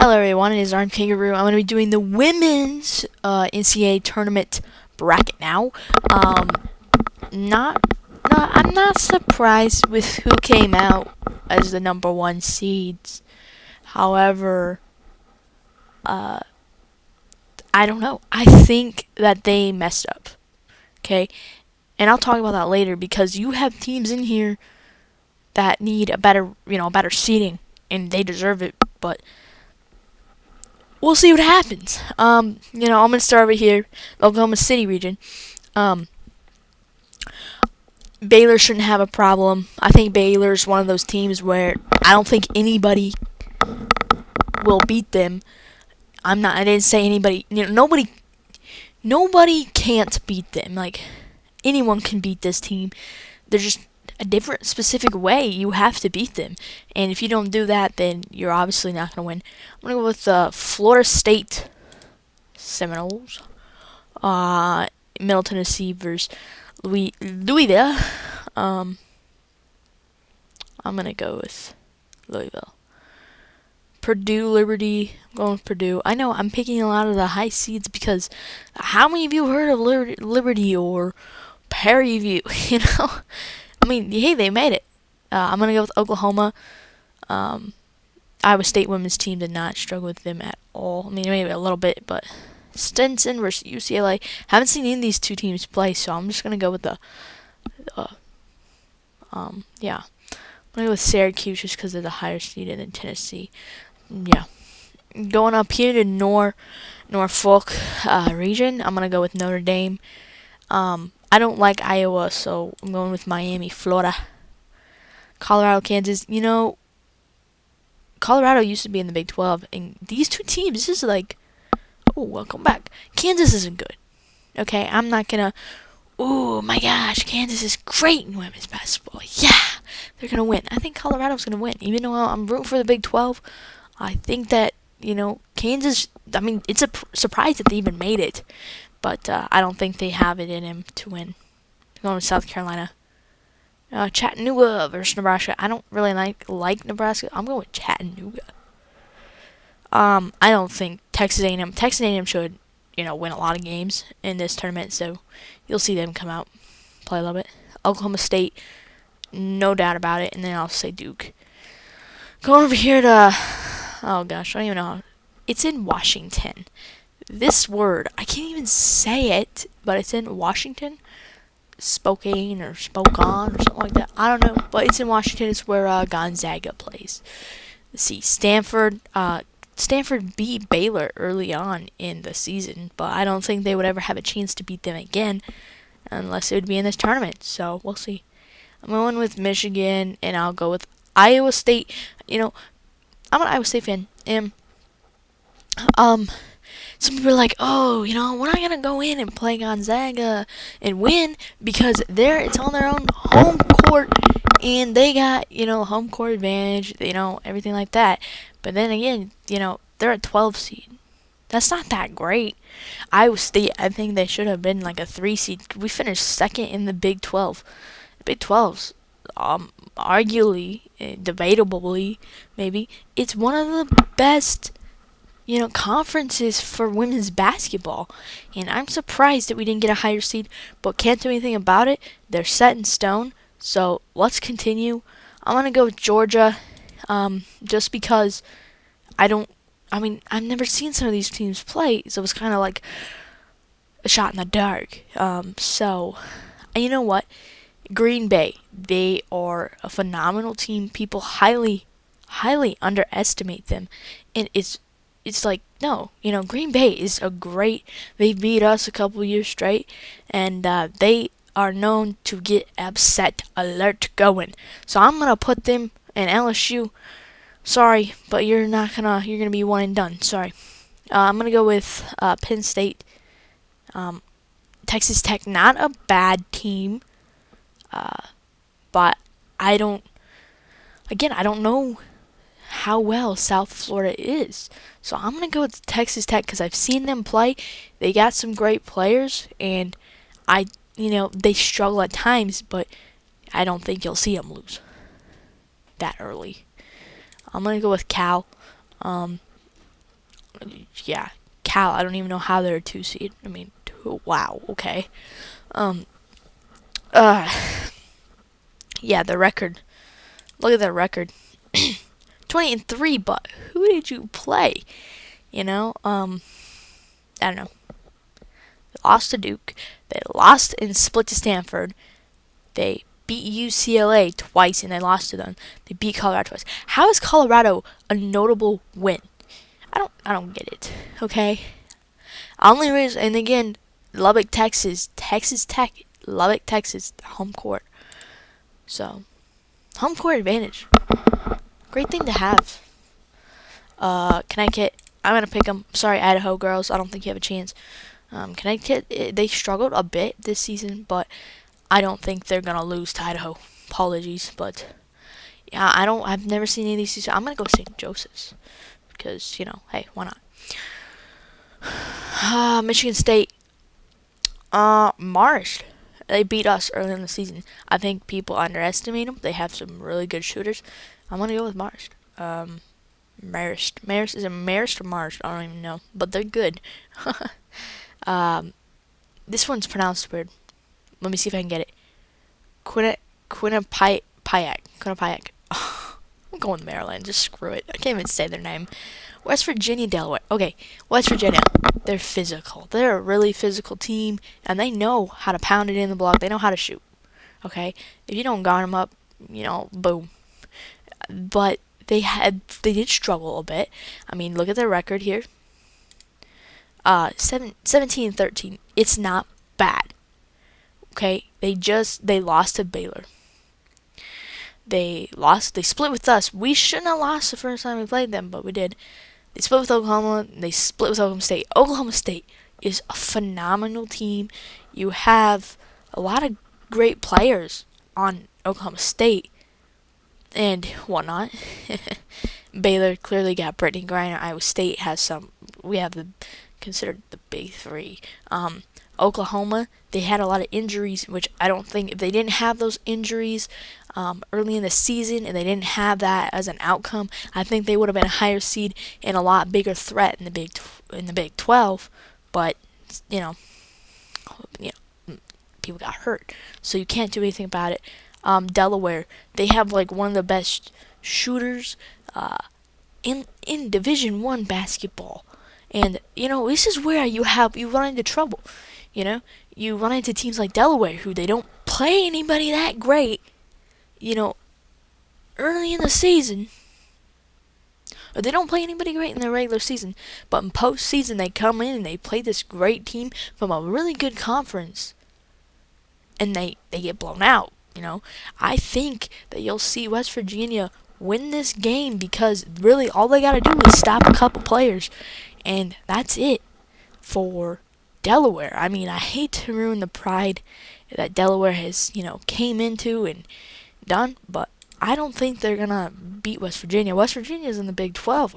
Hello everyone, it is Arm Kangaroo. I'm going to be doing the women's NCAA tournament bracket now. Um, not, I'm not surprised with who came out as the number one seeds. However, I don't know. I think that they messed up. Okay, and I'll talk about that later because you have teams in here that need a better, better seeding, and they deserve it. But we'll see what happens. I'm gonna start over here, Oklahoma City region. Um, Baylor shouldn't have a problem. I think Baylor's one of those teams where I don't think anybody will beat them. I didn't say anybody. Nobody can't beat them. Like anyone can beat this team. They're just a different, specific way. You have to beat them, and if you don't do that, then you're obviously not gonna win. I'm gonna go with Florida State Seminoles. Middle Tennessee versus Louisville. I'm gonna go with Louisville. Purdue Liberty. I'm going with Purdue. I know I'm picking a lot of the high seeds because how many of you heard of Liberty or Perry View? I mean, hey, they made it. I'm gonna go with Oklahoma. Iowa State women's team did not struggle with them at all. I mean, maybe a little bit, but Stinson versus UCLA. Haven't seen any of these two teams play, so I'm just gonna go with yeah. I'm gonna go with Syracuse just because they're the higher seed than Tennessee. Yeah. Going up here to Norfolk region, I'm gonna go with Notre Dame. I don't like Iowa, so I'm going with Miami, Florida. Colorado, Kansas. Colorado used to be in the Big 12, and these two teams, this is like, oh, welcome back. Kansas isn't good. Okay, I'm not gonna, oh my gosh, Kansas is great in women's basketball. Yeah, they're gonna win. I think Colorado's gonna win. Even though I'm rooting for the Big 12, I think that, Kansas, I mean, it's a surprise that they even made it. But I don't think they have it in him to win. I'm going to South Carolina. Chattanooga versus Nebraska. I don't really like Nebraska. I'm going with Chattanooga. I don't think Texas A&M should, win a lot of games in this tournament. So you'll see them come out, play a little bit. Oklahoma State, no doubt about it. And then I'll say Duke. Going over here to, oh gosh, I don't even know how. It's in Washington. This word, I can't even say it, but it's in Washington. Spokane or Spokane or something like that. I don't know, but it's in Washington. It's where Gonzaga plays. Let's see, Stanford beat Baylor early on in the season, but I don't think they would ever have a chance to beat them again unless it would be in this tournament. So we'll see. I'm going with Michigan, and I'll go with Iowa State. I'm an Iowa State fan, and some people are like, oh, we're not going to go in and play Gonzaga and win because it's on their own home court and they got, home court advantage, everything like that. But then again, they're a 12 seed. That's not that great. Iowa State, I think they should have been like a 3 seed. We finished second in the Big 12. The Big 12's arguably, debatably, maybe, it's one of the best conferences for women's basketball. And I'm surprised that we didn't get a higher seed, but can't do anything about it. They're set in stone. So let's continue. I'm going to go with Georgia, just because I've never seen some of these teams play, so it's kind of like a shot in the dark. So, you know what? Green Bay, they are a phenomenal team. People highly, highly underestimate them. And it's like, no, Green Bay is they beat us a couple years straight, and they are known to get upset alert going. So I'm going to put them in LSU. Sorry, but you're going to be one and done. Sorry. I'm going to go with Penn State. Texas Tech, not a bad team, but I don't know how well South Florida is. So I'm going to go with Texas Tech because I've seen them play. They got some great players, and they struggle at times, but I don't think you'll see them lose that early. I'm going to go with Cal. Yeah, Cal. I don't even know how they're a 2 seed. I mean, wow. Okay. Um. Uh. Yeah, the record. Look at their record. 20-3. But who did you play? You know. I don't know. They lost to Duke. They lost and split to Stanford. They beat UCLA twice and they lost to them. They beat Colorado twice. How is Colorado a notable win? I don't get it. Okay. Only reason, and again, Lubbock, Texas, Texas Tech, Lubbock, Texas, home court. So, home court advantage. Great thing to have. Connecticut, I'm gonna pick them. Sorry, Idaho girls. I don't think you have a chance. Connecticut, they struggled a bit this season, but I don't think they're gonna lose to Idaho. Apologies, but yeah, I've never seen any of these seasons. I'm gonna go St. Joseph's because hey, why not? Michigan State, Marist. They beat us early in the season. I think people underestimate them. They have some really good shooters. I'm gonna go with Marist. Marist. Marist, is it Marist or Marist? I don't even know, but they're good. This one's pronounced weird. Let me see if I can get it. Quinnipiac. Quinnipiac. I'm going with Maryland. Just screw it. I can't even say their name. West Virginia, Delaware. Okay, West Virginia. They're physical. They're a really physical team, and they know how to pound it in the block. They know how to shoot. Okay, if you don't guard them up, boom. But they did struggle a bit. I mean, look at their record here. 17-13. It's not bad. Okay, they lost to Baylor. They split with us. We shouldn't have lost the first time we played them, but we did. They split with Oklahoma. They split with Oklahoma State. Oklahoma State is a phenomenal team. You have a lot of great players on Oklahoma State and whatnot. Baylor clearly got Brittany Griner. Iowa State has some. We have considered the big three. Oklahoma, they had a lot of injuries, which I don't think, if they didn't have those injuries early in the season and they didn't have that as an outcome, I think they would have been a higher seed and a lot bigger threat in the Big 12. But people got hurt, so you can't do anything about it. Delaware, they have like one of the best shooters in Division I basketball. And, this is where you run into trouble. You run into teams like Delaware, who they don't play anybody that great, early in the season. Or they don't play anybody great in the regular season. But in postseason, they come in and they play this great team from a really good conference. And they get blown out, I think that you'll see West Virginia win this game because really all they got to do is stop a couple players. And that's it for Delaware. I mean, I hate to ruin the pride that Delaware has, came into and done, but I don't think they're going to beat West Virginia. West Virginia's in the Big 12.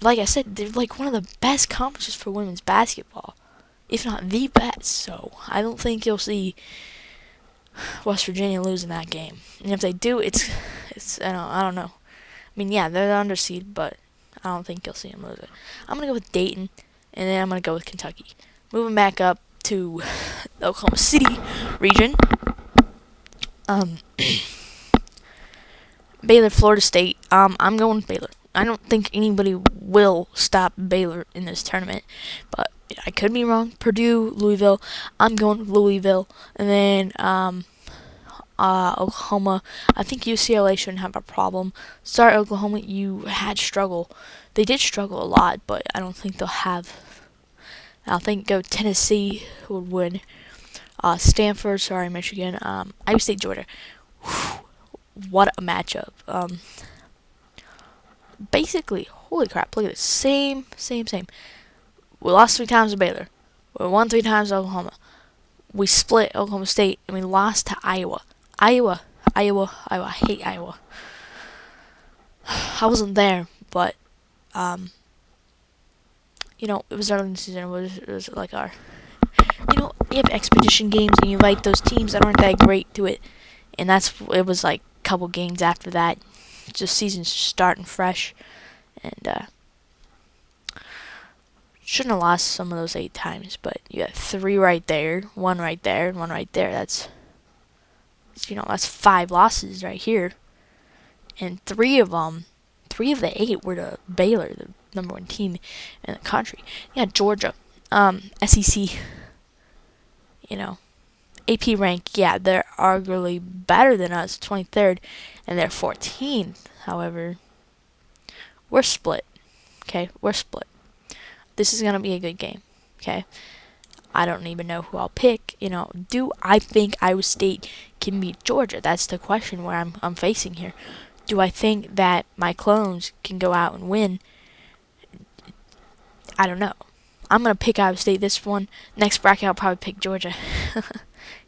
Like I said, they're like one of the best conferences for women's basketball, if not the best. So I don't think you'll see West Virginia losing that game. And if they do, it's I don't know. I mean, yeah, they're the underseed, but I don't think you'll see them lose it. I'm going to go with Dayton, and then I'm going to go with Kentucky. Moving back up to the Oklahoma City region. Baylor, Florida State. I'm going with Baylor. I don't think anybody will stop Baylor in this tournament, but I could be wrong. Purdue, Louisville. I'm going with Louisville. And then Oklahoma. I think UCLA shouldn't have a problem. Sorry, Oklahoma, you had struggle. They did struggle a lot, but I don't think they'll have. I think Tennessee would win. Stanford, sorry, Michigan. Iowa State, Georgia. Whew, what a matchup. Basically, holy crap, look at this. Same. We lost 3 times to Baylor. We won 3 times to Oklahoma. We split Oklahoma State, and we lost to Iowa. Iowa. I hate Iowa. I wasn't there, but, it was early in the season. It was like our, you have expedition games, and you invite those teams that aren't that great to it. And it was like a couple games after that. Just season's starting fresh. And, Shouldn't have lost some of those 8 times, but you got 3 right there, 1 right there, and 1 right there. That's 5 losses right here, and 3 of the 8 were to Baylor, the #1 team in the country. Yeah, Georgia, SEC, you know, AP rank. Yeah, they're arguably better than us, 23rd, and they're 14th. However, we're split. Okay, we're split. This is gonna be a good game. Okay, I don't even know who I'll pick. Do I think Iowa State can beat Georgia? That's the question where I'm facing here. Do I think that my clones can go out and win? I don't know. I'm gonna pick Iowa State this one. Next bracket, I'll probably pick Georgia.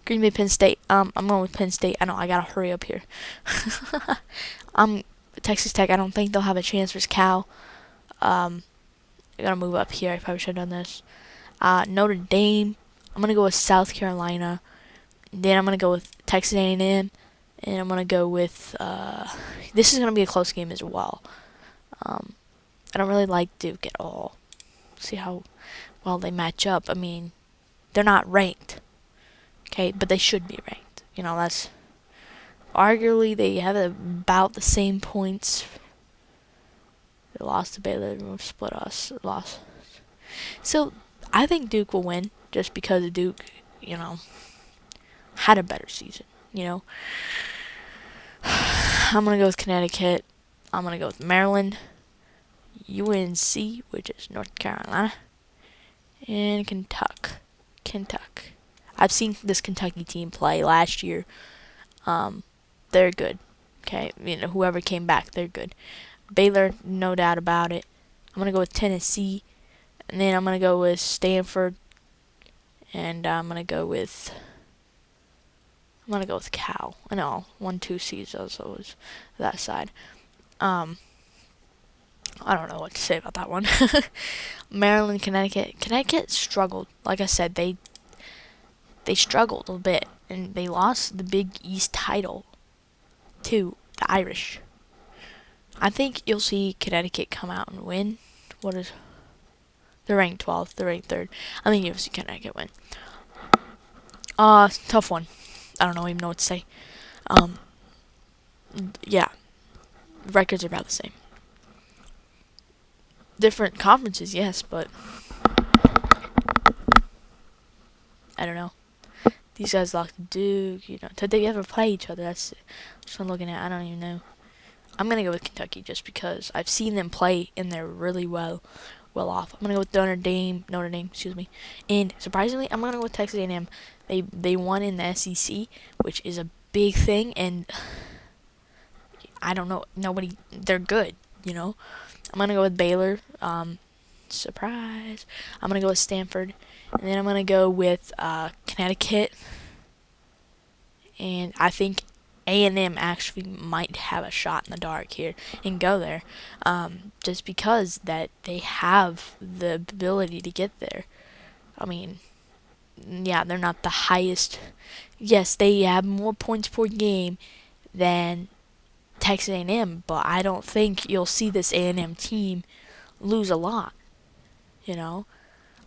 Green Bay, Penn State. I'm going with Penn State. I know I gotta hurry up here. Texas Tech. I don't think they'll have a chance versus Cal. I gotta move up here. I probably should have done this. Notre Dame. I'm gonna go with South Carolina. Then I'm gonna go with Texas A&M, and I'm gonna go with. This is gonna be a close game as well. I don't really like Duke at all. See how well they match up. I mean, they're not ranked, okay, but they should be ranked. That's arguably they have about the same points. They lost to Baylor, split us, lost. So I think Duke will win just because Duke, had a better season. I'm gonna go with Connecticut. I'm gonna go with Maryland, UNC, which is North Carolina, and Kentucky. I've seen this Kentucky team play last year. They're good. Okay, whoever came back, they're good. Baylor, no doubt about it. I'm gonna go with Tennessee, and then I'm gonna go with Stanford, and I'm gonna go with Cal. I know 1-2 seeds also was that side. I don't know what to say about that one. Maryland, Connecticut. Connecticut struggled. Like I said, they struggled a bit, and they lost the Big East title to the Irish. I think you'll see Connecticut come out and win. They're ranked 12th. They're ranked 3rd. I think you'll see Connecticut win. Tough one. I don't even know what to say. Yeah, records are about the same. Different conferences, yes, but I don't know. These guys lost to Duke. Did they ever play each other? That's what I'm looking at. I don't even know. I'm gonna go with Kentucky just because I've seen them play and they're really well off. I'm gonna go with Notre Dame, excuse me. And surprisingly, I'm gonna go with Texas A&M. They won in the SEC, which is a big thing, and I don't know. They're good. I'm gonna go with Baylor. Surprise. I'm gonna go with Stanford, and then I'm gonna go with Connecticut. And I think A&M actually might have a shot in the dark here and go there, just because that they have the ability to get there. I mean, yeah, they're not the highest. Yes, they have more points per game than Texas A&M, but I don't think you'll see this A&M team lose a lot.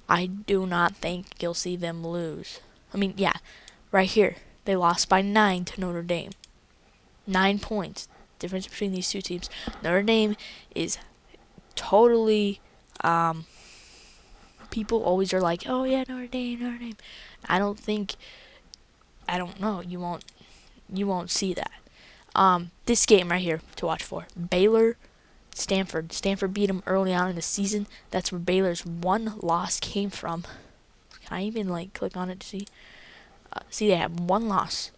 I do not think you'll see them lose. I mean, yeah, right here, they lost by 9 to Notre Dame. 9 points. Difference between these two teams. Notre Dame is totally, people always are like, oh yeah, Notre Dame. I don't know, you won't see that. This game right here to watch for. Baylor, Stanford. Stanford beat them early on in the season. That's where Baylor's one loss came from. Can I even click on it to see? See, they have one loss.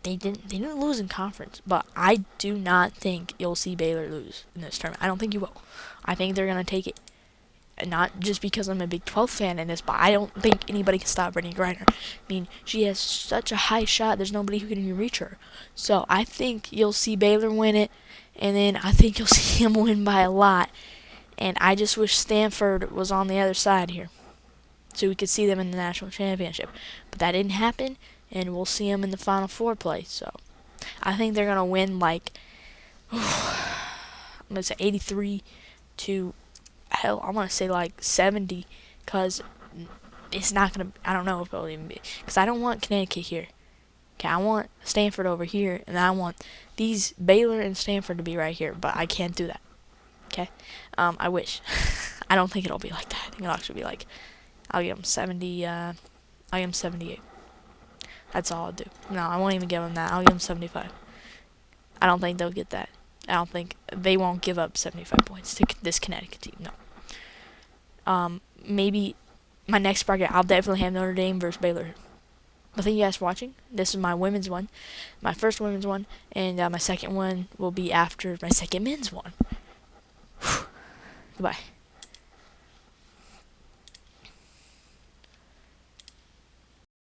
They didn't lose in conference, but I do not think you'll see Baylor lose in this tournament. I don't think you will. I think they're gonna take it. And not just because I'm a Big 12 fan in this, but I don't think anybody can stop Brittany Griner. I mean, she has such a high shot, there's nobody who can even reach her. So I think you'll see Baylor win it, and then I think you'll see him win by a lot. And I just wish Stanford was on the other side here, so we could see them in the national championship. But that didn't happen, and we'll see them in the Final Four play. So I think they're going to win I'm going to say 83 to hell, I want to say like 70, because it's not gonna. I don't know if it'll even be, because I don't want Connecticut here. Okay, I want Stanford over here, and I want these Baylor and Stanford to be right here, but I can't do that. Okay, I wish. I don't think it'll be like that. I think it'll actually be like, I'll give them 70. I'll give them 78. That's all I'll do. No, I won't even give them that. I'll give them 75. I don't think they'll get that. I don't think they won't give up 75 points to this Connecticut team. No. Maybe my next bracket, I'll definitely have Notre Dame versus Baylor. Well, thank you guys for watching. This is my women's one, my first women's one, and my second one will be after my second men's one. Goodbye.